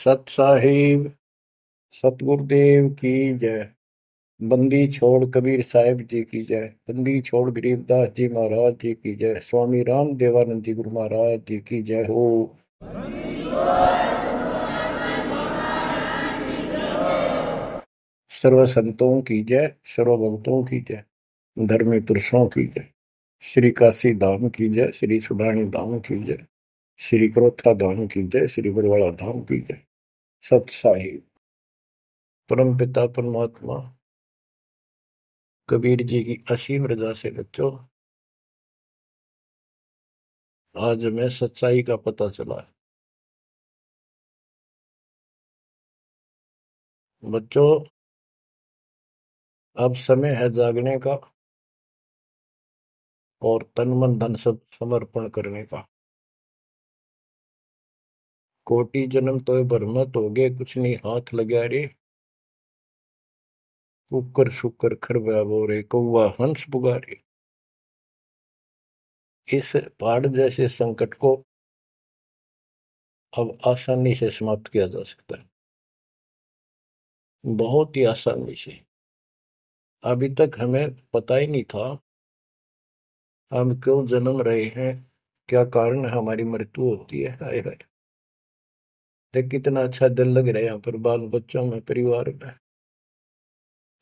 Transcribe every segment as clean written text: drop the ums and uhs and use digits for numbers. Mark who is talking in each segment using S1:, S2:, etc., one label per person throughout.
S1: सत साहिब सतगुरुदेव की जय। बंदी छोड़ कबीर साहिब जी की जय। बंदी छोड़ गरीबदास जी महाराज जी की जय। स्वामी राम देवानंद जी गुरु महाराज जी की जय हो। सर्व संतों की जय, सर्व भक्तों की जय, धर्मी पुरुषों की जय। श्री काशी धाम की जय, श्री सुडानी धाम की जय, श्री क्रोथा धाम की जय, श्री बरवाड़ा धाम की जय। सत साहिब परम पिता परमात्मा कबीर जी की असीम रजा से बच्चों, आज हमें सच्चाई का पता चला है। बच्चों, अब समय है जागने का और तन मन धन सब समर्पण करने का। कोटि जन्म तो भरमत हो गए, कुछ नहीं हाथ लगा रे। कुकर शुकर खरबा बोरे, कौवा हंस पुगारे। इस पहाड़ जैसे संकट को अब आसानी से समाप्त किया जा सकता है, बहुत ही आसानी से। अभी तक हमें पता ही नहीं था हम क्यों जन्म रहे हैं, क्या कारण है हमारी मृत्यु होती है। हाय हाय, देख कितना अच्छा दिल लग रहा है यहाँ पर, बाल बच्चों में, परिवार में।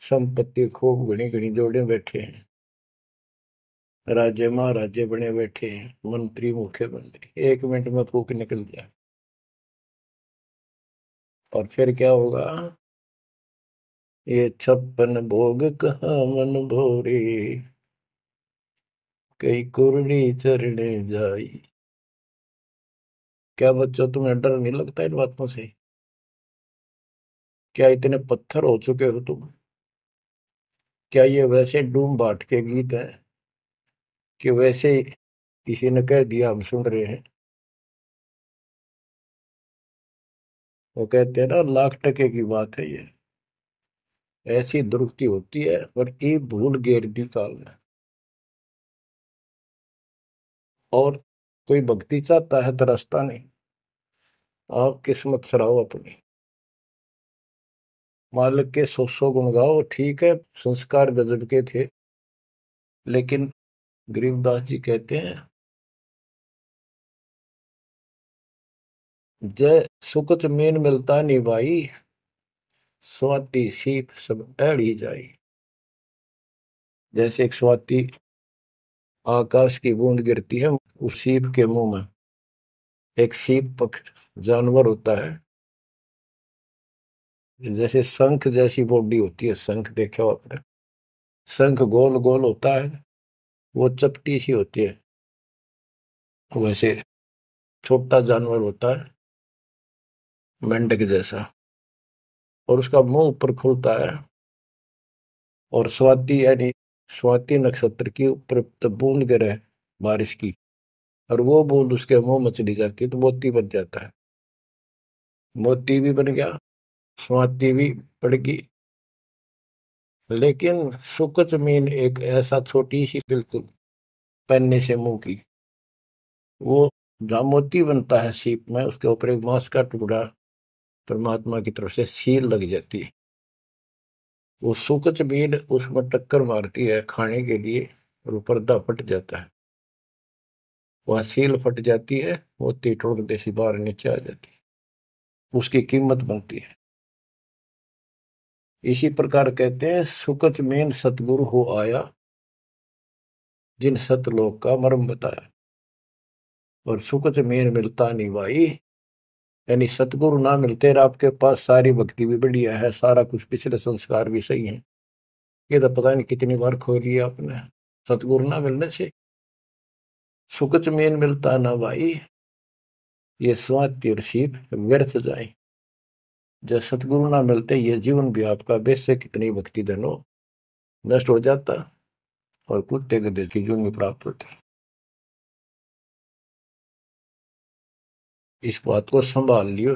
S1: संपत्ति खूब घनी घनी जोड़े बैठे हैं, राजे महाराजे बने बैठे हैं, मंत्री मुख्यमंत्री। 1 मिनट में फूक निकल जाए और फिर क्या होगा। ये 56 भोग कहाँ मन भोरे, कई कुर्ड़ी चरणे जाई। क्या बच्चों, तुम्हें डर नहीं लगता इन बातों से? क्या इतने पत्थर हो चुके हो तुम? क्या ये वैसे डूम बाट के गीत है कि वैसे ही किसी ने कह दिया हम सुन रहे हैं? वो कहते हैं ना, लाख टके की बात है ये। ऐसी दुरुक्ति होती है पर ये भूल गेर दी काल में। और कोई भक्ति चाहता है तो रास्ता नहीं। आप किस्मत सराहो अपनी, मालिक के 100 गुण गाओ। ठीक है, संस्कार गजब के थे, लेकिन गरीबदास जी कहते हैं, जय सुकुच मीन मिलता नहीं भाई, स्वाति सीप सब ऐड़ी जाई। जैसे एक स्वाति आकाश की बूंद गिरती है उस सीप के मुंह में। एक सीप पक्ष जानवर होता है, जैसे शंख जैसी बॉडी होती है। शंख देखा हो आपने? शंख गोल गोल होता है, वो चपटी सी होती है। वैसे छोटा जानवर होता है, मेंढक जैसा, और उसका मुंह ऊपर खुलता है। और स्वाति यानी स्वाति नक्षत्र की ऊपर तब बूंद गिरे बारिश की, और वो बूंद उसके मुंह में चली जाती है तो मोती बन जाता है। मोती भी बन गया, स्वाति भी पड़ गई। लेकिन सुकच मीन एक ऐसा छोटी सी, बिल्कुल पन्ने से मुंह की, वो जहाँ मोती बनता है सीप में, उसके ऊपर एक मांस का टुकड़ा परमात्मा की तरफ से सील लग जाती है। वो सुकच मीन उसमें टक्कर मारती है खाने के लिए, और वो पर्दा फट जाता है। वह सील फट जाती है, मोती टुकड़े देसी बाहर नीचे आ जाती है, उसकी कीमत बनती है। इसी प्रकार कहते हैं, सुकच मीन सतगुरु हो आया, जिन सतलोक का मर्म बताया। और सुकच मीन मिलता नहीं भाई, यानी सतगुरु ना मिलते और आपके पास सारी भक्ति भी बढ़िया है, सारा कुछ पिछले संस्कार भी सही है, ये तो पता नहीं कितनी बार खो लिया आपने। सतगुरु ना मिलने से सुकच मीन मिलता ना भाई, ये स्वाति और सीप व्यर्थ जाए। जब सतगुरु ना मिलते, ये जीवन भी आपका बेशक कितनी भक्ति धन हो, नष्ट हो जाता और कुत्ते गधे की जून में प्राप्त होती। इस बात को संभाल लियो,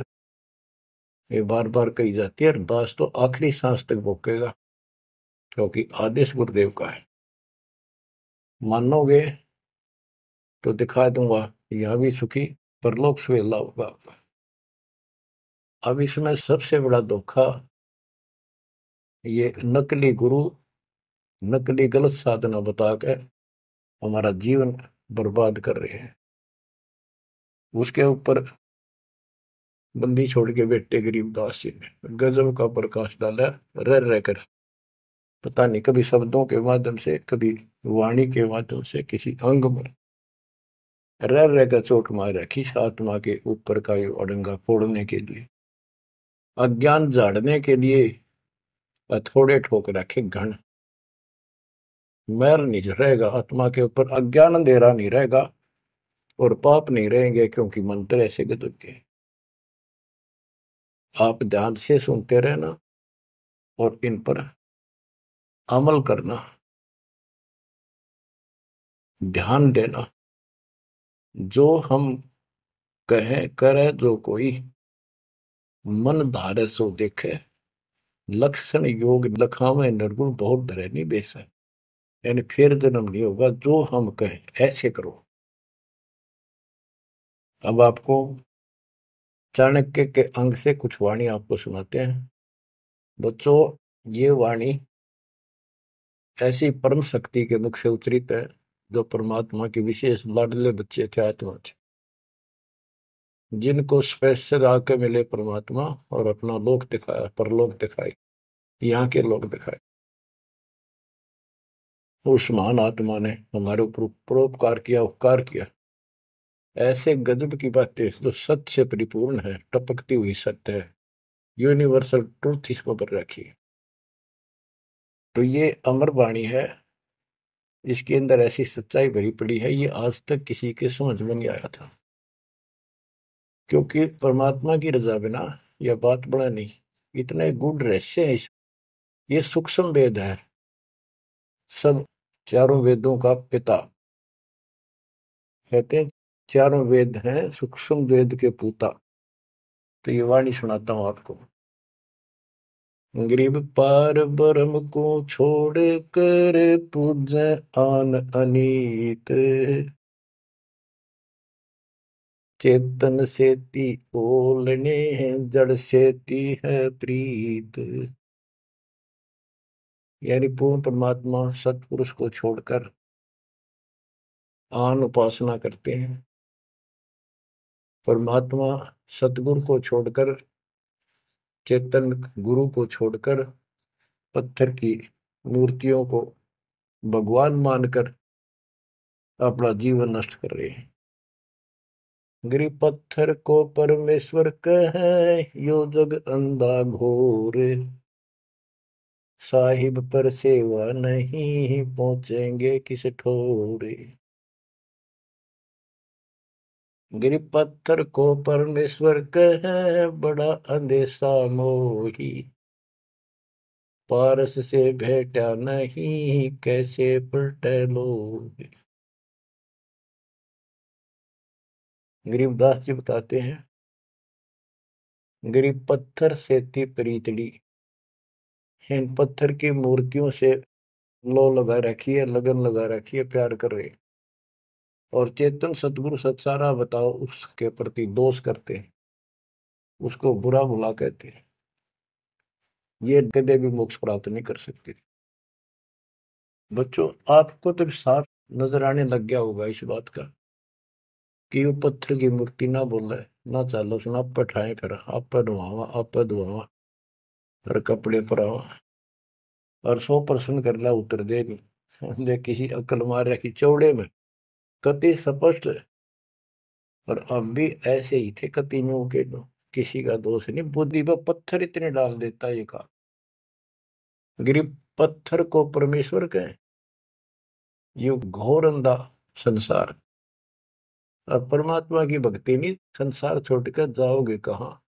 S1: ये बार बार कही जाती है, और दास तो आखिरी सांस तक भोगेगा, क्योंकि आदेश गुरुदेव का है। मानोगे तो दिखा दूंगा, यहां भी सुखी परलोक सुहेला होगा। अब इसमें सबसे बड़ा धोखा ये नकली गुरु, नकली गलत साधना बता के हमारा जीवन बर्बाद कर रहे हैं। उसके ऊपर बंदी छोड़ के बेटे गरीबदास जी ने गजब का प्रकाश डाला, रह रहकर। पता नहीं कभी शब्दों के माध्यम से, कभी वाणी के माध्यम से, किसी अंग में रह रहकर चोट मार रखी आत्मा के ऊपर का ये अड़ंगा फोड़ने के लिए, अज्ञान झाड़ने के लिए। थोड़े ठोक रखे घन, मैल नहीं रहेगा आत्मा के ऊपर, अज्ञान अंधेरा नहीं रहेगा और पाप नहीं रहेंगे, क्योंकि मंत्र ऐसे गजब के। आप ध्यान से सुनते रहना और इन पर अमल करना, ध्यान देना। जो हम कहें करे जो कोई, मन धारे सो देखे, लक्षण योग लखावे निर्गुण बहुत धरे नहीं बेस है। यानी फिर जन्म नहीं होगा, जो हम कहें ऐसे करो। अब आपको चाणक्य के अंग से कुछ वाणी आपको सुनाते हैं। बच्चों, ये वाणी ऐसी परम शक्ति के मुख से उच्चरित है, जो परमात्मा के विशेष लाडले बच्चे थे, आत्मा थे, जिनको स्पेशल आके मिले परमात्मा और अपना लोक दिखाया, परलोक दिखाई, यहाँ के लोक दिखाए। उस महान आत्मा ने हमारे ऊपर परोपकार किया, उपकार किया। ऐसे गजब की बातें जो सत्य से परिपूर्ण है, टपकती हुई सत्य है, यूनिवर्सल ट्रूथ इसको पर रखी। तो ये अमर वाणी है, इसके अंदर ऐसी सच्चाई भरी पड़ी है, ये आज तक किसी के समझ में नहीं आया था। क्योंकि परमात्मा की रजा बिना यह बात बड़ा नहीं। इतने गूढ़ रहस्य है ये सूक्ष्म वेद है, सब चारों वेदों का पिता कहते हैं, चारों वेद हैं सूक्ष्म वेद के पूता। तो ये वाणी सुनाता हूं आपको। गरीब पार ब्रह्म को छोड़ कर पूजे आन अनीत, चेतन सेती ओलने जड़ सेती है प्रीत। यानी पूर्ण परमात्मा सतपुरुष को छोड़कर आन उपासना करते हैं। परमात्मा सतगुरु को छोड़कर, चेतन गुरु को छोड़कर, पत्थर की मूर्तियों को भगवान मानकर अपना जीवन नष्ट कर रहे हैं। गिरी पत्थर को परमेश्वर कहे, यो जग अंधा घोर, साहिब पर सेवा नहीं पहुंचेंगे किस ठोरे। गिरी पत्थर को परमेश्वर कहे, बड़ा अंदेशा मोही, पारस से भेटा नहीं कैसे पलटे लोग। गरीबदास जी बताते हैं, गरीब पत्थर से थी प्रीतड़ी, इन पत्थर की मूर्तियों से लो लगा रखी है, लगन लगा रखी है, प्यार कर रहे। और चेतन सतगुरु सत्सारा बताओ उसके प्रति दोष करते हैं, उसको बुरा भुला कहते हैं। ये कदे भी मोक्ष प्राप्त नहीं कर सकते। बच्चों, आपको तो साफ नजर आने लग गया होगा इस बात का कि वो पत्थर की मूर्ति ना बोले, ना चालो सुना, आप पठाए फिर आप धुआवा, आप धुआवा और कपड़े परावा और 100% कर ला उतर दे नहीं दे, किसी अकल मार रखी चौड़े में कति स्पष्ट। और अब भी ऐसे ही थे कति नो के नो, किसी का दोष नहीं, बुद्धि पर पत्थर इतने डाल देता ये का। गिरी पत्थर को परमेश्वर कहे, ये घोर अंधा संसार, और परमात्मा की भक्ति नहीं, संसार छोड़कर जाओगे कहाँ।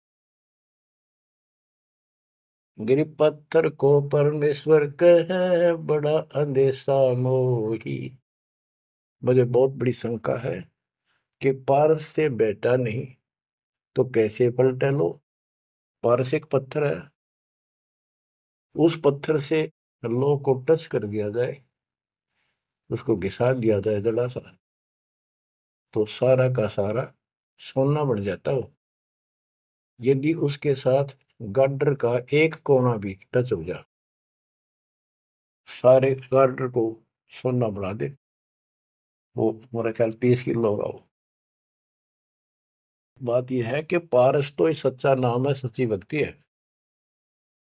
S1: गिरी पत्थर को परमेश्वर कहे, बड़ा अंदेशा मोही। मुझे बहुत बड़ी शंका है कि पारस से बेटा नहीं तो कैसे पलटे लो। पारस एक पत्थर है, उस पत्थर से लो को टच कर दिया जाए, उसको घिसा दिया जाए जड़ा सा, तो सारा का सारा सोना बन जाता हो। यदि उसके साथ गार्डर का एक कोना भी टच हो जाए, सारे गार्डर को सोना बना दे, वो मेरा ख्याल 30 किलो होगा वो। बात यह है कि पारस तो ये सच्चा नाम है, सच्ची भक्ति है।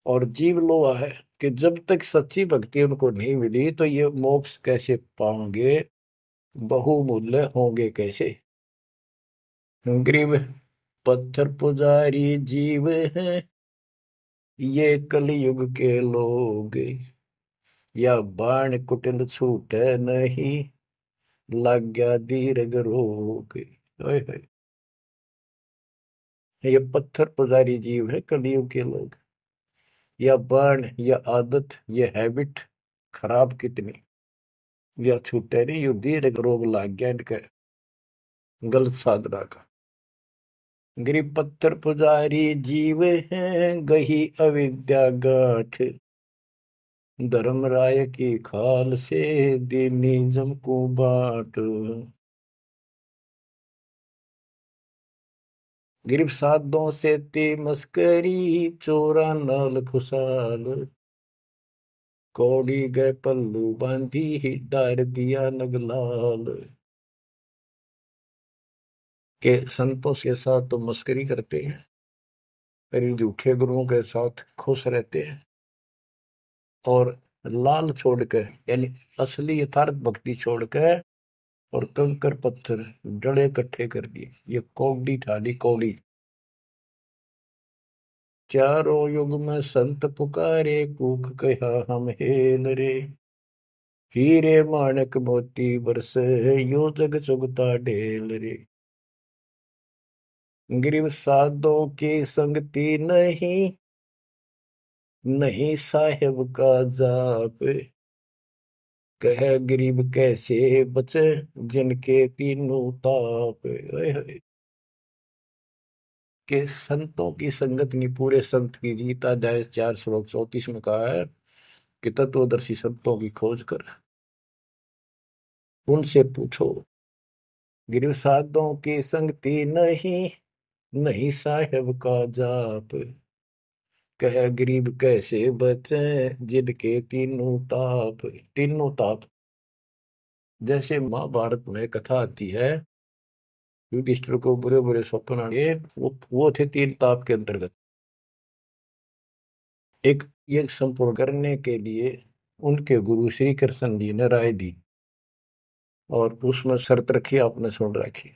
S1: और जीव लोहा है कि जब तक सच्ची भक्ति उनको नहीं मिली तो ये मोक्ष कैसे पाएंगे, बहुमूल्य होंगे कैसे। गरीब पत्थर पुजारी जीव हैं ये कलयुग के लोग, या बाण कुटिल छूटे नहीं, लग गया दीर्घ रोग। ओए होए, ये पत्थर पुजारी जीव है कलयुग के लोग, या बाण, या आदत, ये हैबिट खराब कितनी, या छूटे नहीं, यू दीर्घ रोग लग गया इनके गलत साधना का। गरीब पत्थर पुजारी जीव हैं गही अविद्या गाठ, धर्मराय की खाल से दीनी जम को बाट। गिरफ्त साधों से ते मस्करी, चोरा नाल खुशाल, कौड़ी गए पल्लू बांधी डार दिया नगलाल। के संतों के साथ तो मस्करी करते हैं, पर इन झूठे गुरुओं के साथ खुश रहते हैं, और लाल छोड़कर यानी असली यथार्थ भक्ति छोड़कर और कंकर पत्थर डड़े इकट्ठे कर दिए। ये कौड़ी ठाली कौड़ी। चारों युग में संत पुकारे, कूक कहा हम हेल रे, हीरे माणक मोती बरसे यो जग चुगता ढेल रे। गिरव साधों की संगति नहीं, नहीं साहेब का जाप, कह गरीब कैसे बचे जिनके तीनों ताप। ओए होए, के संतों की संगत नहीं, पूरे संत की गीता अध्याय 4 श्लोक 34 में कहा है कि तत्वदर्शी संतों की खोज कर उनसे पूछो। गिरव साधों की संगति नहीं, नहीं साहेब का जाप, कह गरीब कैसे बचे जिनके तीनों ताप। तीनों ताप, जैसे महाभारत में कथा आती है, युधिष्ठिर को बुरे बुरे स्वप्न आए, वो थे तीन ताप के अंतर्गत। एक यज्ञ संपूर्ण करने के लिए उनके गुरु श्री कृष्ण जी ने राय दी, और उसमें शर्त रखी, आपने सुन रखी।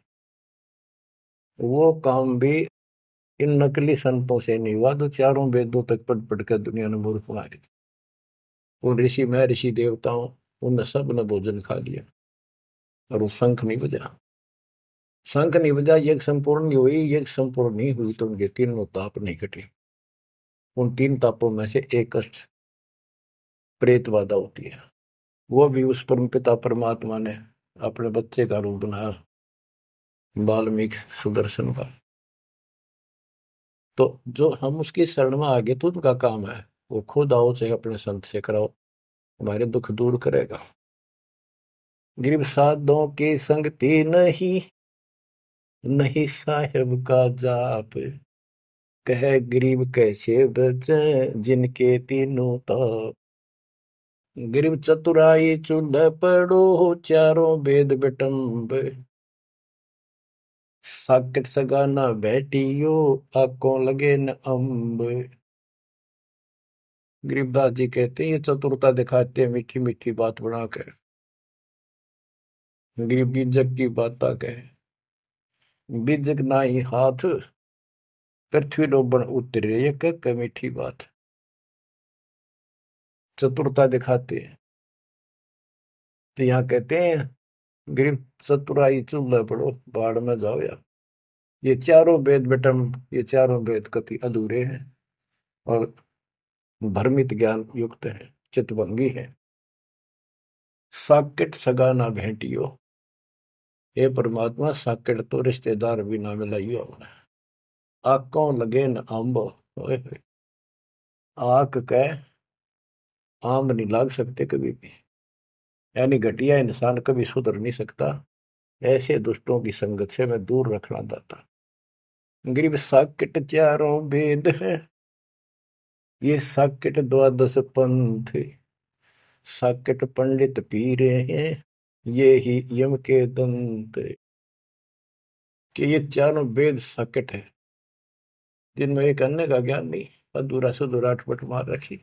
S1: वो काम भी इन नकली संतों से नहीं हुआ जो चारों वेदों तक पढ़ पढ़ कर दुनिया ने मूर्ख बना रही थी। उन ऋषि में ऋषि देवताओं, उन सब ने भोजन खा लिया, और वो शंख नहीं बजा। शंख नहीं बजा, यज्ञ संपूर्ण नहीं हुई। यज्ञ संपूर्ण नहीं हुई तो उनके तीनों ताप नहीं कटे। उन तीन तापों में से एक कष्ट प्रेत बाधा होती है, वो भी उस परम पिता परमात्मा ने अपने बच्चे का रूप बनाया, वाल्मीकि सुदर्शन का। तो जो हम उसकी शरण में आगे तो उनका काम है, वो खुद आओ चाहे अपने संत से कराओ, हमारे दुख दूर करेगा। गरीब साधों की संगति नहीं, नहीं साहेब का जाप, कह गरीब कैसे बचे जिनके तीनों ताप। गरीब चतुराई चूल्ह पड़ो, चारों वेद बिटम्ब, साकट सगा न बैठियो, आंखों लगे न अम्ब। गरीबदास जी कहते हैं ये चतुरता दिखाते हैं मीठी मीठी बात बना कर, गरीब बीजक की बात कहे, बीजक ना ही हाथ, पृथ्वी डोबन उतरे, ये कह मीठी बात। चतुरता दिखाते हैं, तो यहाँ कहते हैं गरीब चतुराई चूल्हा पड़ो, बाढ़ में जाओ यार। ये चारों वेद बेटम, ये चारों वेद कति अधूरे हैं और भ्रमित ज्ञान युक्त है, चितभंगी है। साकेट सगा ना भेंटियो, हे परमात्मा साकेट तो रिश्तेदार भी ना मिलाइयो हमने, आंखों लगे न आंब। आंख कह आम नहीं लाग सकते कभी भी, यानी घटिया इंसान कभी सुधर नहीं सकता। ऐसे दुष्टों की संगत से मैं दूर रखना चाहता। गरीब साकेट चारों वेद है, ये साकेट द्वादश पंथ, साकेट पंडित पीरे हैं, ये ही यम के दंत। कि ये चारों वेद साकेट है, जिनमें एक अन्य का ज्ञान नहीं, अधूरा सुधूरा अटपट मार रखी।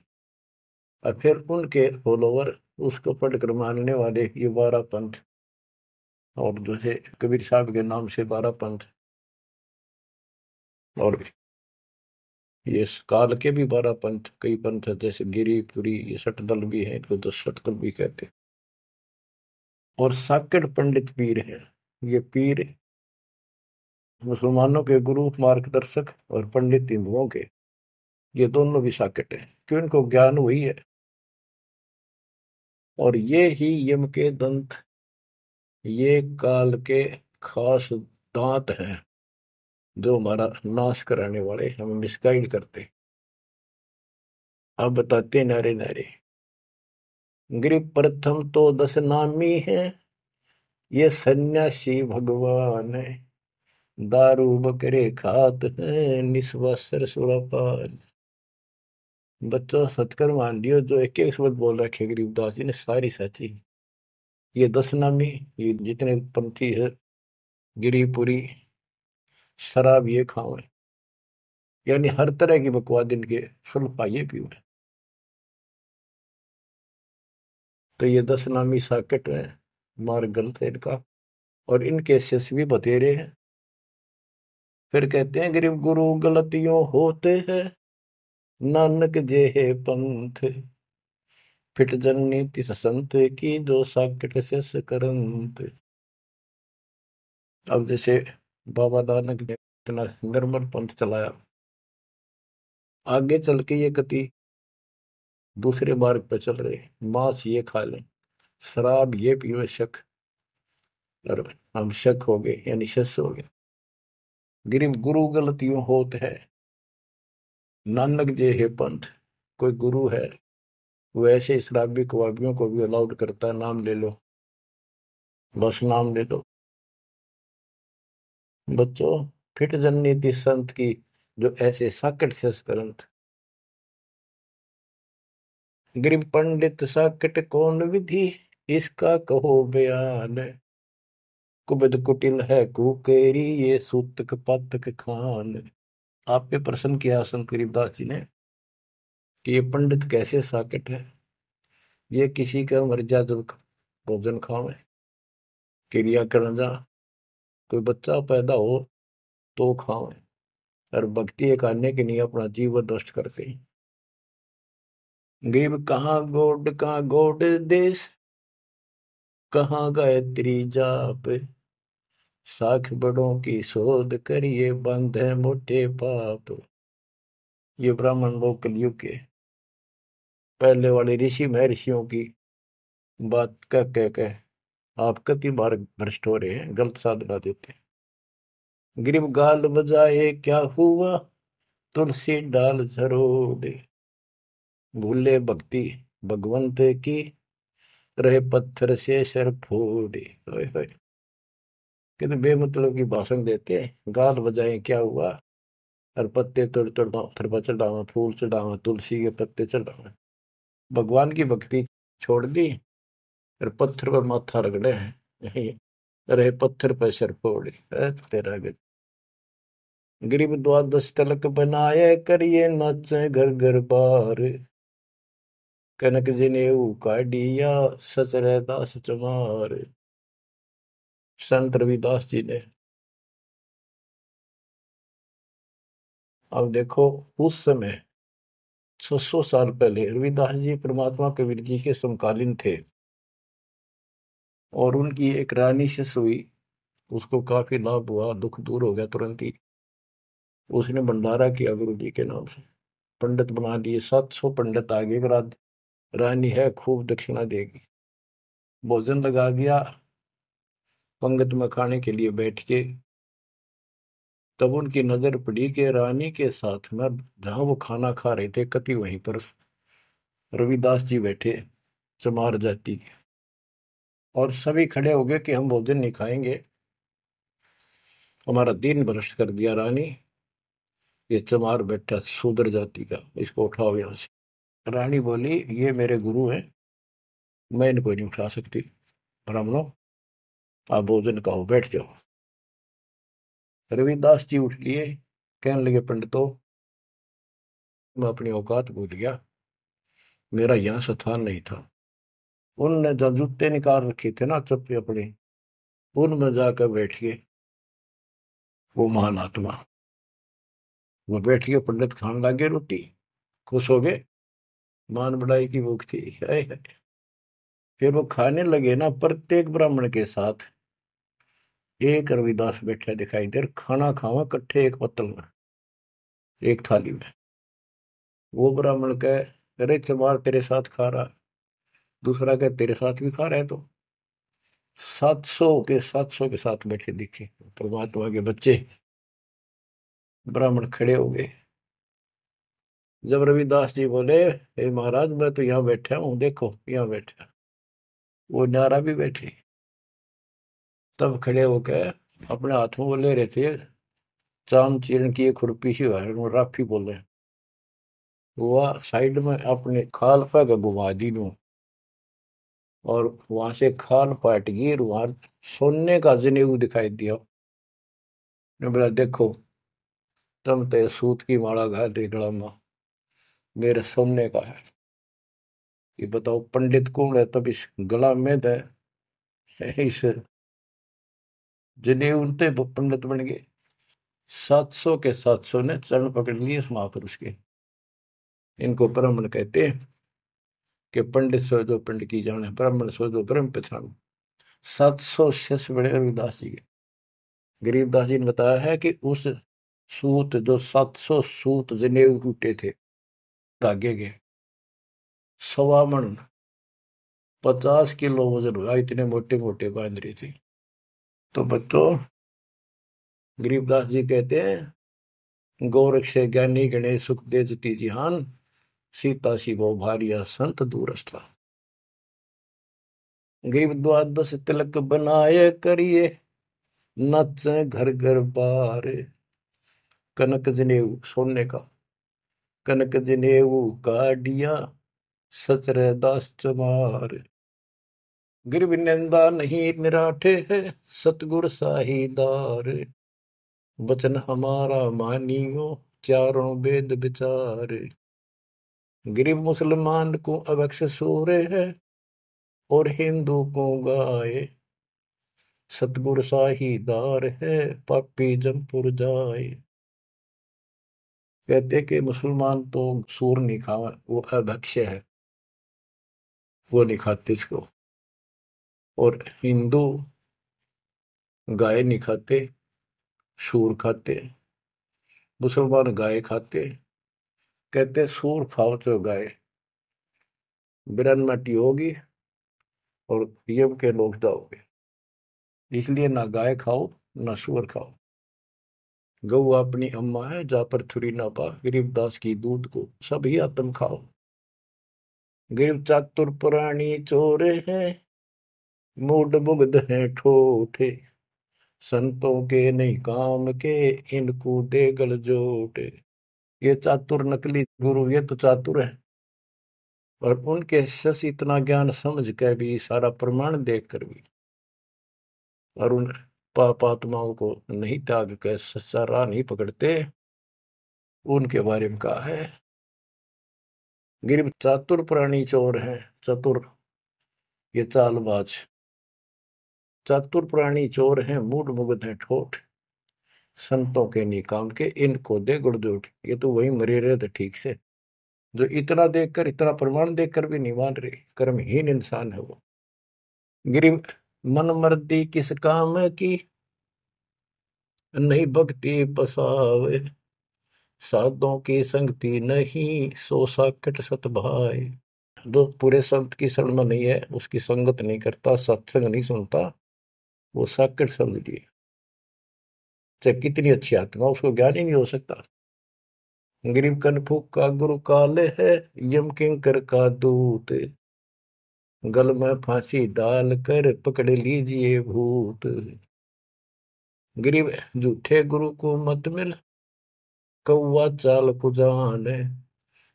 S1: और फिर उनके फॉलोवर उसको पढ़कर मानने वाले ये 12 पंथ, और जैसे कबीर साहब के नाम से 12 पंथ, और ये काल के भी 12 पंथ, कई पंथ है, जैसे गिरिपुरी, ये शटदल भी है, इनको 10 शटदल भी कहते हैं। और साकेट पंडित पीर है, ये पीर मुसलमानों के गुरु मार्गदर्शक और पंडित हिंदुओं के, ये दोनों भी साकेट है, क्यों इनको ज्ञान वही है। और ये ही यम के दंत, ये काल के खास दांत हैं, जो हमारा नाश कराने वाले, हमें मिसगाइड करते। अब बताते नारे नारे। गिर प्रथम तो 10 नामी है, ये सन्यासी भगवान है, दारू बकरे खात है, निस्वासर सुरापान। बच्चों सतकर मान लियो, जो एक एक शब्द बोल रखे गरीबदास जी ने सारी सच्ची। ये 10 नामी, ये जितने पंथी है, गिरीपुरी, शराब ये खाओ, यानी हर तरह की बकवाद इनके सुल्फा ये पीओ। तो ये 10 नामी साकेट है, मार्ग गलत है इनका, और इनके शिष्य भी बतेरे हैं। फिर कहते हैं गरीब गुरु गलतियों होते हैं, नानक जे है पंथ, फिट जननी तिस संत की, जो साकेट शिष्य करंत। अब जैसे बाबा नानक ने इतना निर्मल पंथ चलाया, आगे चल के ये गति दूसरे मार्ग पर चल रहे, मांस ये खा लें, शराब ये पीवे शक, और हम शक हो गए, यानी शस हो गए। गरीब गुरु गलतियों होत है, नानक जे है पंथ। कोई गुरु है, वो ऐसे शराबी कबाबियों को भी अलाउड करता है, नाम ले लो, बस नाम ले लो। बच्चों फिट जननी थी संत की, जो ऐसे साकट संस्करंत। गरीब पंडित साकट कौन विधि, इसका कहो बयान, कुबद कुटिल है कुकेरी, ये सूतक पातक खान। आप पे प्रश्न किया संत गरीबदास जी ने कि ये पंडित कैसे साकट है। ये किसी का मर्जा जब भोजन खावे, क्रिया करना जा, कोई बच्चा पैदा हो तो खावे, और भक्ति एक आने के लिए अपना जीवन नष्ट करते हैं। गरीब कहाँ गोड देश, कहाँ गायत्री जाप, साख बड़ों की शोध करिए, बंधे मोटे पाप। ये ब्राह्मण लोग कलयुग के पहले वाले ऋषि महर्षियों की बात कह कह आप कति बार भ्रष्ट हो रहे हैं, गलत साधना देते हैं। गिरिब गाल बजाए क्या हुआ, तुलसी डाल झरोड़े, भूले भक्ति भगवंत की, रहे पत्थर से सर फोड़े। ओए होए, कितने बेमतलब की भाषण देते हैं। गाल बजाए क्या हुआ, और पत्ते तोड़ तोड़ पत्थर पर चढ़ावा, फूल चढ़ावा, तुलसी के पत्ते चढ़ावा, भगवान की भक्ति छोड़ दी, और पत्थर पर माथा रगड़े हैं, रहे पत्थर पर सर फोड़े। तेरा गज गरीब द्वादश तलक बनाए, करिए नाचे घर घर बार, कनक जनेऊ काढ़िया, सच दास चमार। संत रविदास जी ने, अब देखो उस समय 600 साल पहले रविदास जी परमात्मा कबीर जी के समकालीन थे, और उनकी एक रानी शिष्य हुई, उसको काफी लाभ हुआ, दुख दूर हो गया तुरंत ही। उसने भंडारा किया गुरु जी के नाम से, पंडित बना दिए, 700 पंडित आगे, रानी है खूब दक्षिणा देगी। भोजन लगा दिया, पंगत में खाने के लिए बैठ के, तब उनकी नजर पड़ी कि रानी के साथ में जहां वो खाना खा रहे थे, कति वहीं पर रविदास जी बैठे, चमार जाति के। और सभी खड़े हो गए कि हम भोजन नहीं खाएंगे, हमारा दिन भ्रष्ट कर दिया रानी। ये चमार बैठा शूद्र जाति का, इसको उठाओ यहाँ से। रानी बोली ये मेरे गुरु हैं, मैं इनको नहीं उठा सकती। ब्राह्मणों आप भोजन खाओ, बैठ जाओ। रविदास जी उठ लिए, कहने लगे पंडितों मैं अपनी औकात भूल गया, मेरा यहाँ स्थान नहीं था। उनने जो जूते निकाल रखे थे ना चप्पे अपने, उनमें जाकर बैठ गए वो महान आत्मा। वो बैठ गए, पंडित खाने लगे रोटी, खुश हो गए, मान बढ़ाई की भूख थी। हाय हाय। फिर वो खाने लगे ना, प्रत्येक ब्राह्मण के साथ एक रविदास बैठा दिखाई दे, खाना खावा इकट्ठे एक पत्तल में, एक थाली में। वो ब्राह्मण कहे अरे चमार तेरे साथ खा रहा, दूसरा कहे तेरे साथ भी खा रहे तो 700 के साथ बैठे दिखे परमात्मा के बच्चे। ब्राह्मण खड़े हो गए। जब रविदास जी बोले हे महाराज मैं तो यहाँ बैठा हूँ, देखो यहाँ बैठा, वो नारा भी बैठे। तब खड़े होकर अपने हाथ में वो ले रहे थे चाम चीरण की एक खुरपी सी राफी बोले, वह साइड में अपने खाल पे घुमा दी नू, और वहां से खाल पाट गई, वहां सोने का जनेऊ दिखाई दिया। ने बोला देखो तुम तो सूत की माला घाल रही गला में, मेरे सोने का है। ये बताओ पंडित कौन है, तब इस गला में दे इस जनेऊ ते पंडित बन गए। 700 के 700 ने चरण पकड़ लिए इस महापुरुष के। इनको ब्राह्मण कहते हैं कि पंडित सो जो पंडित की जाने, ब्राह्मण सो जो ब्रह्म पहचानो। 700 शिष्य बड़े रविदास जी के। गरीबदास जी ने बताया है कि उस सूत जो 700 सूत जनेऊ टूटे थे धागे के, 1.25 मन 50 किलो वजन हुआ, इतने मोटे मोटे बांध रही थी। तो बच्चों गरीबदास जी कहते हैं गोरख से ज्ञानी गणेश सुख दे जती जिहान, सीता शिवो भारिया संत दूरस्था। गरीब द्वादश तिलक बनाए करिए, नच घर घर बार। कनक जनेऊ सोने का, कनक जनेऊ काडिया, सचरे दास चमार। गिरव निंदा नहीं निराठे है, सतगुर साहीदार। वचन हमारा मानियो, चारों वेद विचार। गरीब मुसलमान को अवक्ष सूरे है, और हिंदू को गाए। सतगुर साहीदार है, पापी जमपुर जाए। कहते कि मुसलमान तो सूर नहीं खावा, वो अभक्ष्य है, वो नहीं खाते इसको। और हिंदू गाय नहीं खाते, सूर खाते। मुसलमान गाय खाते। कहते सूर खाओ तो गाय बिरन मटी होगी और यम के लोग जाओगे, इसलिए ना गाय खाओ ना सूअर खाओ। गऊ अपनी अम्मा है, जा पर थुरी ना पा, गरीबदास की दूध को सभी आत्म खाओ। गरीब चातुर पुरानी चोर है, मूड मुग्ध है ठोठे। संतों के नहीं काम के, इनको दे गल जोटे। ये चातुर नकली गुरु, ये तो चातुर है, और उनके शिष्य इतना ज्ञान समझ के भी, सारा प्रमाण देख कर भी, और उन पाप आत्माओं को नहीं त्याग कर सच्चा राह नहीं पकड़ते, उनके बारे में कहा है। गिर चातुर प्राणी चोर है, चतुर ये चालबाज। चातुर प्राणी चोर हैं, मूड मुग्ध है ठोठ। संतों के नहीं काम के, इनको दे गुड़जोट। ये तो वही मरे रहे थे ठीक से, जो इतना देखकर, इतना प्रमाण देखकर भी नहीं मान रहे, कर्महीन इंसान है वो। गिरिव मन मर्दी किस काम की, नहीं भक्ति बसावे। साधों की संगति नहीं, सो साकट सत भाई। जो पूरे संत की शरण में नहीं है, उसकी संगत नहीं करता, सत्संग नहीं सुनता, वो साकट समझ लिए। चाहे कितनी अच्छी आत्मा, उसको ज्ञान ही नहीं हो सकता। गरीब कनफुक का गुरु काले है, यम किंकर का दूत। गल में फांसी डाल कर पकड़ लीजिए भूत। गरीब झूठे गुरु को मत मिल, कौवा चाल कुजान,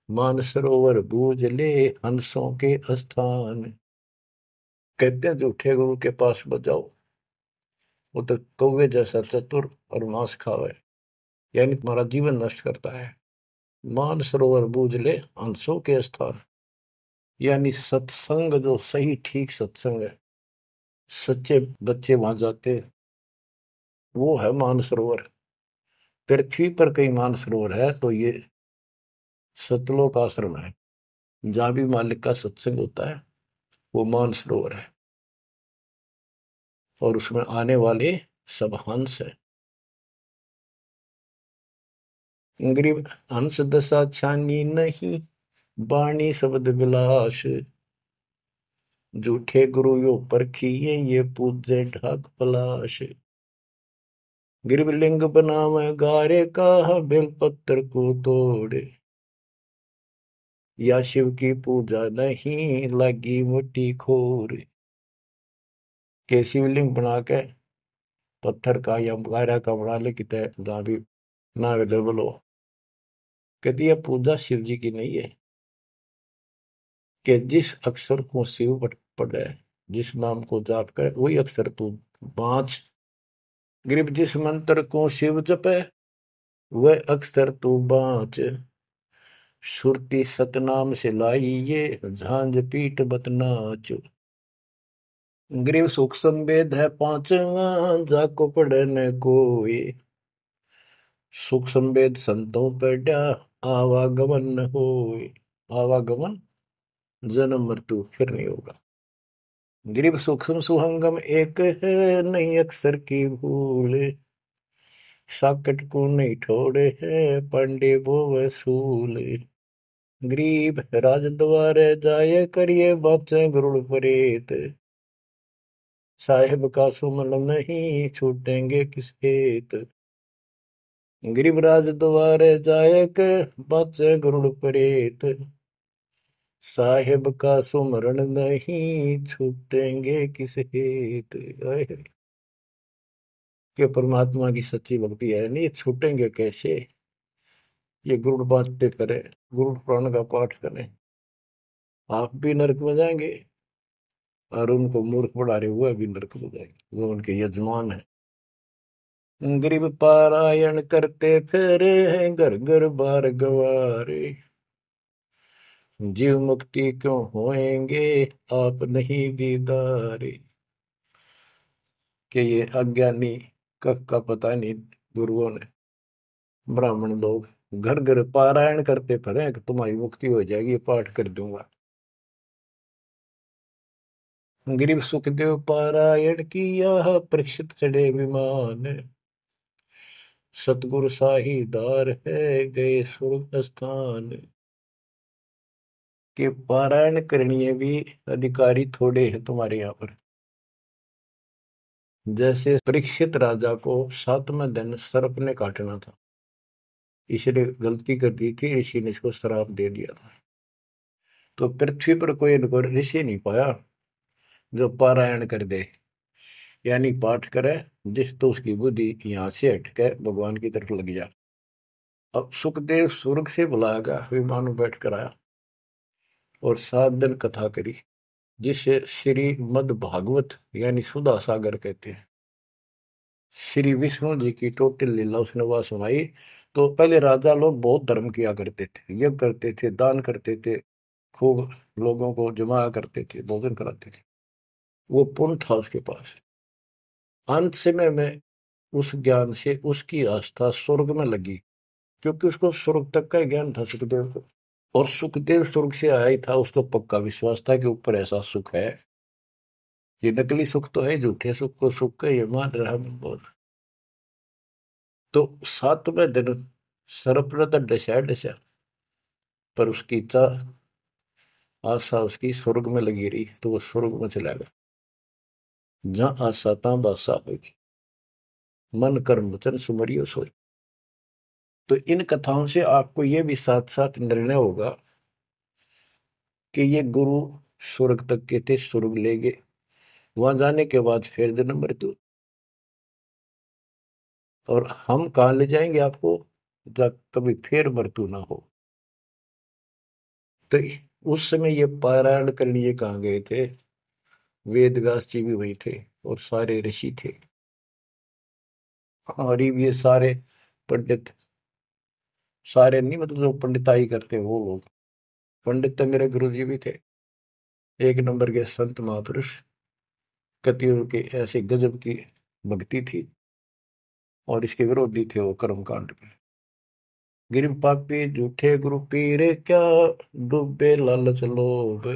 S1: मानसरोवर बूझ ले हंसों के स्थान। कहते हैं झूठे गुरु के पास मत जाओ, वो तो कौवे जैसा चतुर और मांस खावे, यानी तुम्हारा जीवन नष्ट करता है। मानसरोवर बूझ ले हंसों के स्थान, यानी सत्संग जो सही ठीक सत्संग है, सच्चे बच्चे वहां जाते, वो है मानसरोवर। पृथ्वी पर कई मानसरोवर है तो ये सतलोक आश्रम है, जहां भी मालिक का सत्संग होता है वो मानसरोवर है, और उसमें आने वाले सब हंस है। गरीब हंस दशा छानी नहीं, बाणी शब्द विलास। झूठे गुरु यो परखिए, ये पूजे ढाक पलाश। गिरब लिंग बनावे गारे का, बेलपत्र को तोड़े। या शिव की पूजा नहीं, लगी मोटी खोर। के शिवलिंग बना के पत्थर का या गारा का बना ले, कितने जहां भी ना अवेलेबल हो, कहती है पूजा शिव जी की नहीं है। कि जिस अक्षर को शिव पढ़े, जिस नाम को जाप करे, वही अक्षर तू बाँच। ग्रीब जिस मंत्र को शिव जपे, वह अक्षर तू बाँच। सुरती सतनाम से लाई ये, झांझ पीठ बतनाच। ग्रीव सुख संवेद है पांचवा, जाको पढ़े न कोई। सुख संवेद संतों पढ़ा, आवागमन न होए। आवागमन जन्म मृत्यु फिर नहीं होगा। ग्रीब सूक्ष्म सुहंगम एक है, नहीं अक्षर की भूल। साकट को नहीं ठोड़े है, पांडे वो वसूल। ग्रीब राज द्वारे जाए, करिए बातें गरुड़ परेत। साहेब का सुमन नहीं, छूटेंगे किस हेत। ग्रीब राज द्वारे जाए, कर बातें गरुड़ परेत। साहेब का सुमरण नहीं, छूटेंगे किस हेत। कि परमात्मा की सच्ची भक्ति है नहीं, छूटेंगे कैसे। ये गुरुड़ बांटते करें, गुरुड़ पुराण का पाठ करें, आप भी नरक में जाएंगे, और उनको मूर्ख बना रहे हुए भी नरक में जाएंगे, वो उनके यजमान है। गरीब पारायण करते फेरे हैं, घर घर बार गवारे। जीव मुक्ति क्यों होएंगे, आप नहीं दीदारे। कि ये अज्ञानी कब का पता नहीं, गुरुओं ने, ब्राह्मण लोग घर घर पारायण करते फिरे कि तुम्हारी मुक्ति हो जाएगी, पाठ कर दूंगा। गरीब सुखदेव पारायण किया, परीक्षित चढ़े विमान। सतगुरु साहीदार है, गए स्वर्ग स्थान। के पारायण करनी भी अधिकारी थोड़े हैं तुम्हारे यहाँ पर। जैसे परीक्षित राजा को 7वें दिन सर्प ने काटना था, इसने गलती कर दी थी, ऋषि ने इसको श्राप दे दिया था। तो पृथ्वी पर कोई इनको ऋषि नहीं पाया जो पारायण कर दे, यानी पाठ करे, जिस तो उसकी बुद्धि यहाँ से हटके भगवान की तरफ लग जा। अब सुखदेव स्वर्ग से बुलाया गया, विमान में बैठ कर आया और 7 दिन कथा करी, जिसे श्री मद भागवत यानी सुधा सागर कहते हैं। श्री विष्णु जी की टोटल लीला उसने वहां सुनाई। तो पहले राजा लोग बहुत धर्म किया करते थे, यज्ञ करते थे, दान करते थे, खूब लोगों को जमा करते थे, भोजन कराते थे, वो पुण्य था उसके पास। अंत समय में उस ज्ञान से उसकी आस्था स्वर्ग में लगी, क्योंकि उसको स्वर्ग तक का ज्ञान था सुखदेव को, और सुखदेव स्वर्ग से आया ही था, उसको पक्का विश्वास था कि ऊपर ऐसा सुख है। ये नकली सुख तो है, झूठे सुख को सुख का ये मान रहा बहुत। तो 7वें दिन सर्प ने तो डसा डसा, पर उसकी इच्छा आशा उसकी स्वर्ग में लगी रही, तो वो स्वर्ग में चला गया। जहां आशा ता बासा होगी, मन कर्म वचन सुमरियो सोई। तो इन कथाओं से आपको ये भी साथ साथ निर्णय होगा कि ये गुरु स्वर्ग तक के थे, स्वर्ग ले गए, वहां जाने के बाद फिर जन्म मृत्यु। और हम कहाँ ले जाएंगे आपको, जब कभी फिर मृत्यु ना हो। तो उस समय ये पारायण कर लिए कहाँ गए थे? वेद व्यास जी भी वही थे और सारे ऋषि थे। और ये सारे पंडित, सारे नहीं मतलब जो पंडिताई करते हैं वो लोग। पंडित तो मेरे गुरु जी भी थे, एक नंबर के संत महापुरुष। कतियों के ऐसे गजब की भक्ति थी, और इसके विरोधी थे वो कर्म कांड के। गिर पापी झूठे गुरु पीरे क्या, डूबे लालच लोभ,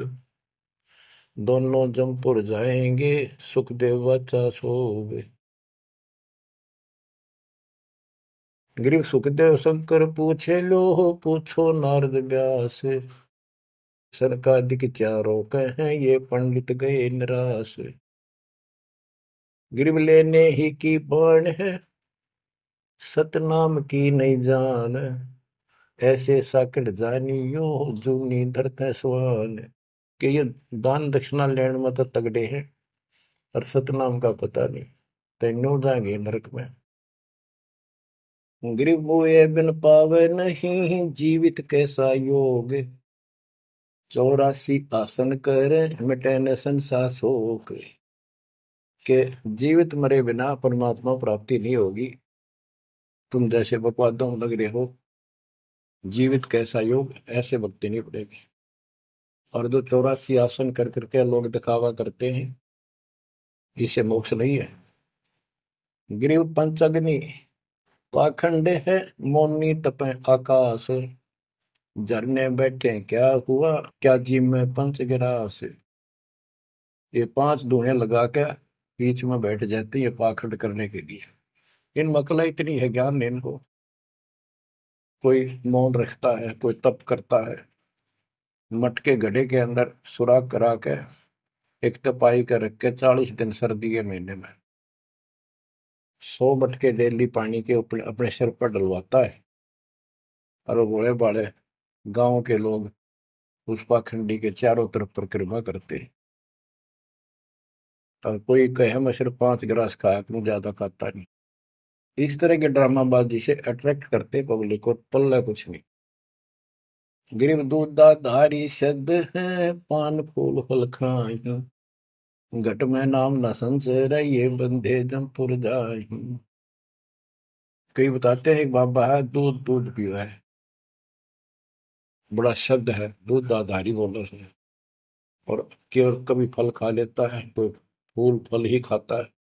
S1: दोनों जमपुर जाएंगे, सुखदेव बच्चा सोवे। गिरीव सुखदेव शंकर पूछे लो, पूछो नारद व्यास, सरकादिक चारों कहें ये पंडित गए निराश। गिरीव लेने ही की बाण है, सतनाम की नहीं जान, ऐसे साकड़ जानियो, जूनी धरते स्वान। कि ये दान दक्षिणा लेने में तो तगड़े हैं, और सतनाम का पता नहीं, तेनों जाएंगे नरक में। गिरिव मोए बिन पावे नहीं, जीवित कैसा योग, 84 आसन करे, मिटे न संसार शोक। के जीवित मरे बिना परमात्मा प्राप्ति नहीं होगी। तुम जैसे बकवादों में लग रहे हो, जीवित कैसा योग, ऐसे भक्ति नहीं पड़ेगी। और जो 84 आसन कर करके लोग दिखावा करते हैं, इसे मोक्ष नहीं है। गिरिव पंचअग्नि पाखंड है, मौनी तपे आकाश, झरने बैठे क्या हुआ, क्या जी में पंच गिरास। ये 5 धुएं लगा के बीच में बैठ जाते हैं ये पाखंड करने के लिए। इन मकला इतनी है ज्ञान है इनको। कोई मौन रखता है, कोई तप करता है, मटके घड़े के अंदर सुराख करा के एक तपाई कर रख के 40 दिन सर्दी के महीने में 100 मटके डेली पानी के ऊपर अपने सिर पर डलवाता है। और वो बड़े बड़े गांव के लोग उस पाखंडी के चारों तरफ परिक्रमा करते हैं। और कोई कहे मैं सिर्फ 5 गिलास खाया करूं, ज्यादा खाता नहीं। इस तरह के ड्रामाबाजी से अट्रैक्ट करते पब्लिक, और पल्ला कुछ नहीं। गिरिव दूधा धारी शब्द है, पान फूल फल खाई, घट में नाम न संचर, ये बंधे जमपुर जाई। कई बताते हैं एक बाबा है, दूध दूध पियो है, बड़ा शब्द है दूध दाधारी बोलने से। और केवल कभी फल खा लेता है, कोई फूल फल ही खाता है।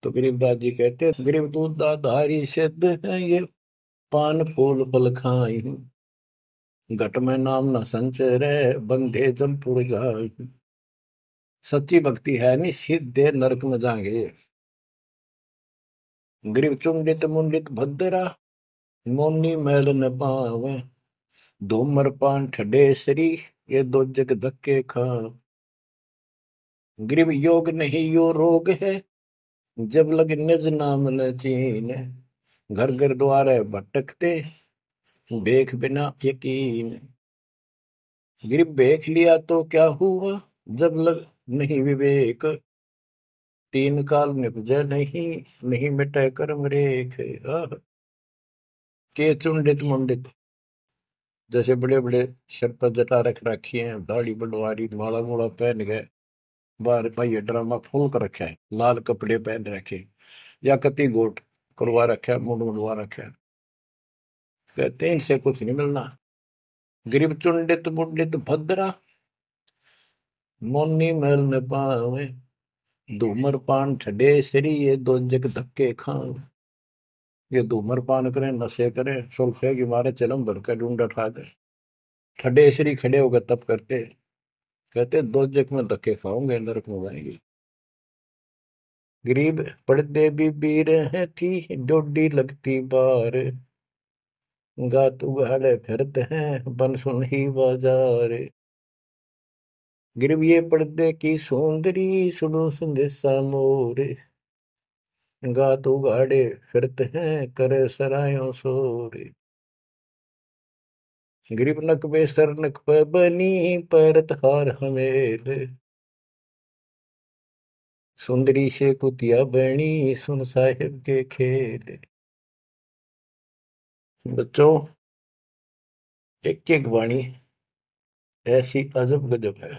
S1: तो गरीबदास जी कहते हैं गरीब दूध दाधारी सिद्ध है, ये पान फूल फल खाई, घट में नाम न संचर, बंधे जमपुर जाई। सच्ची भक्ति है नहीं, सीधे नरक में जाएंगे। गरीब चुंडित मुंडित भद्रा, मोनी मैल न पावे, धूमर पान ठडेसरी, ये दो जग धक्के खा। गरीब योग नहीं यो रोग है, जब लग निज नाम न चीन, घर घर द्वारे भटकते, देख बिना यकीन। गरीब देख लिया तो क्या हुआ, जब लग नहीं विवेक, 3 काल निपजे नहीं, नहीं मिटे कर्म रेख। के चुंडित मुंडित, जैसे बड़े बड़े सिर पर जटा रख रखी है, दाढ़ी बंडवारी, माला मोला पहन गए, बाहर भाई ड्रामा फूल कर रखा है, लाल कपड़े पहन रखे, या कति गोट करवा रखा है, मुंड मुंडवा रखा है। कहते हैं इनसे कुछ नहीं मिलना। गरीब चुंडित मुंडित भद्रा, मोनी मैल न पावे, धूमर पान ठडे सरी, ये दो जग धक्के खाओ। ये धूमर पान करें, नशे करें, सुल्फे की मारे चलम भर कर ढूंढ उठा दे, ठडे सरी खड़े होकर तप करते, कहते 2 जग में धक्के खाओगे, नरक में जाएंगे। गरीब पड़दे भी बीर है थी, डोडी लगती बार, गात उगाड़े फिरते हैं, बन सुन ही बाजार। गिरव ये पर्दे की सुंदरी, सुनो संदेशा मोर, गात उगाड़े फिरते हैं, करे सरायों शोर। गिरिव नक बेसर नक पे बनी, पैरत हार हमेल, सुंदरी से कुतिया बनी, सुन साहिब के खेल। बच्चों, एक एक वाणी ऐसी अजब गजब है,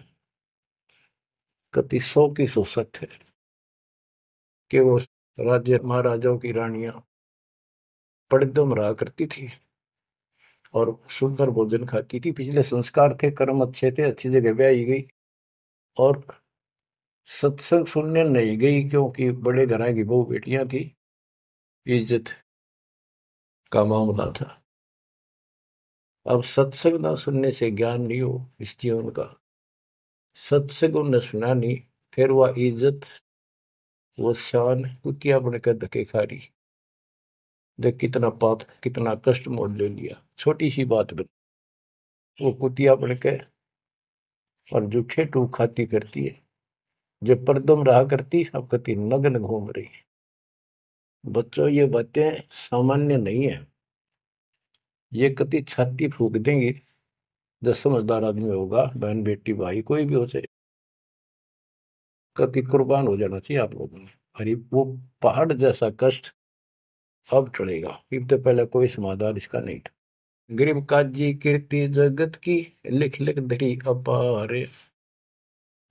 S1: कति 100 की 100 सत्य है कि वो राज्य महाराजाओं की रानियां पर्दों में रहा करती थी और सुंदर भोजन खाती थी। पिछले संस्कार थे, कर्म अच्छे थे, अच्छी जगह ब्याही गई और सत्संग सुनने नहीं गई क्योंकि बड़े घरां की बहू बेटियां थी, इज्जत का मामला था। अब सत्संग ना सुनने से ज्ञान नहीं हो इस जीवन का, सत्संग उन्हें सुना नहीं, फिर वह इज्जत वो शान कुतिया बनकर धके खा रही। देख कितना पाप, कितना कष्ट मोड़ ले लिया छोटी सी बात बन, वो कुतिया बनकर और जूठे टूक खाती करती है। जब पर्दों में रहा करती अब कति नग्न घूम रही। बच्चों, ये बातें सामान्य नहीं है, ये कति छाती फूक देंगी। जो समझदार आदमी होगा, बहन बेटी भाई कोई भी हो जाए, कति कुर्बान हो जाना चाहिए आप लोगों ने। अरे वो पहाड़ जैसा कष्ट अब टलेगा, इससे पहले कोई समाधान इसका नहीं था। गरीब काजी कीर्ति जगत की, लिख लिख धरी अपार,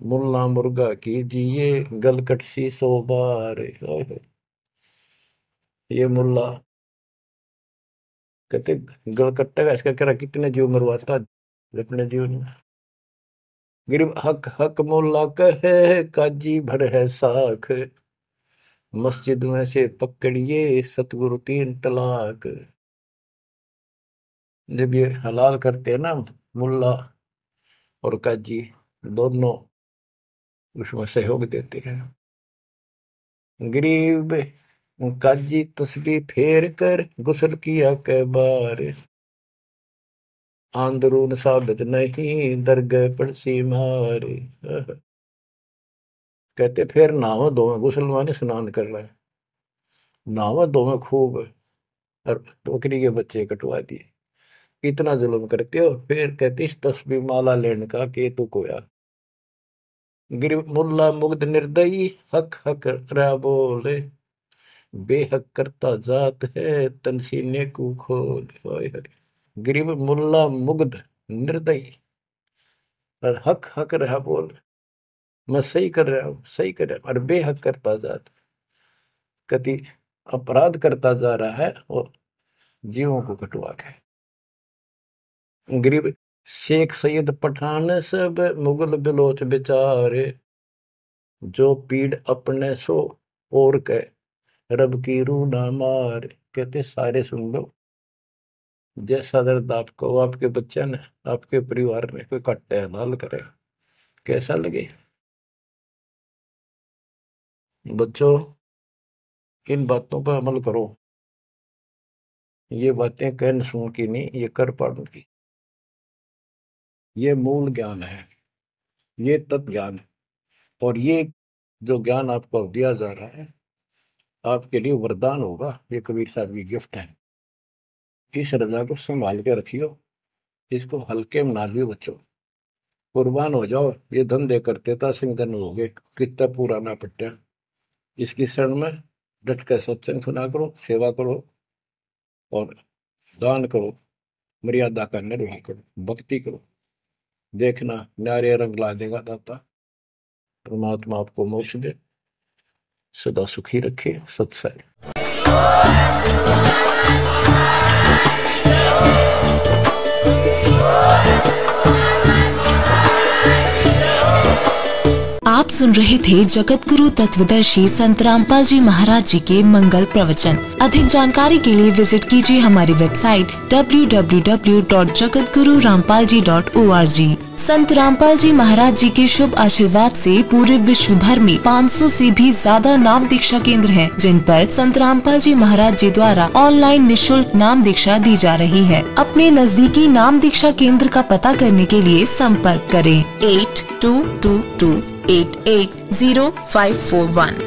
S1: मुल्ला मुर्गा की जिए गलकट सी 100 बार। ये मुल्ला कहते गलकट्टा का इसका कह कितने जीव मरवाता अपने जीवन में। गरीब हक हक मुल्ला कहे काजी भर है साख, मस्जिद में से पकड़िए सतगुरु 3 तलाक। जब ये हलाल करते हैं ना मुल्ला और काजी दोनों उसमें सहयोग देते हैं। गरीब काजी तस्बीह फेर कर गुस्ल किया कै बार, आंदरून साबित नहीं दरगह पड़सी मार। कहते फिर नावा दो में गुस्ल माने स्नान कर रहा है, नावा दो में खूब और बकरी के बच्चे कटवा दिए। इतना जुल्म करते हो, फिर कहते इस तस्बीह माला लेने का के तू कोया। गरीब मुल्ला मुग्ध निर्दयी हक हक रा बोले, बेहक करता जात है तन सीने को खोल। गरीब मुल्ला मुग्ध निर्दयी और हक हक रहा बोल, मैं सही कर रहा हूं सही कर रहा हूं, और बेहक करता जात कति अपराध करता जा रहा है और जीवों को कटवा के। गरीब शेख सैयद पठान सब मुगल बिलोच बेचारे, जो पीड़ अपने सो और के रब की रूह ना मार। कहते सारे सुन लो, जैसा दर्द आपको आपके बच्चे ने आपके परिवार में कोई कट्टे हलाल करे, कैसा लगे। बच्चों, इन बातों पर अमल करो। ये बातें कहन सुन की नहीं, ये कर पाड़न की। ये मूल ज्ञान है, ये तत्व ज्ञान है, और ये जो ज्ञान आपको दिया जा रहा है आपके लिए वरदान होगा। ये कबीर साहब की गिफ्ट है। इस रजा को संभाल के रखियो, इसको हल्के में ना लियो बच्चों, कुर्बान हो जाओ। ये धंधे करते था सिंह धन हो गए, कितना पुराना पट्टा। इसकी शरण में डट कर सत्संग सुना करो, सेवा करो और दान करो, मर्यादा का निर्वाह करो, भक्ति करो। देखना न्यारे रंग ला देगा दाता। परमात्मा आपको मोक्ष दे, सदा सुखी रखे। सत्संग।
S2: आप सुन रहे थे जगत गुरु तत्वदर्शी संत रामपाल जी महाराज जी के मंगल प्रवचन। अधिक जानकारी के लिए विजिट कीजिए हमारी वेबसाइट www.jagatgururampalji.org। संत रामपाल जी महाराज जी के शुभ आशीर्वाद से पूरे विश्व भर में 500 से भी ज्यादा नाम दीक्षा केंद्र हैं, जिन पर संत रामपाल जी महाराज जी द्वारा ऑनलाइन निशुल्क नाम दीक्षा दी जा रही है। अपने नजदीकी नाम दीक्षा केंद्र का पता करने के लिए संपर्क करें 8222880541।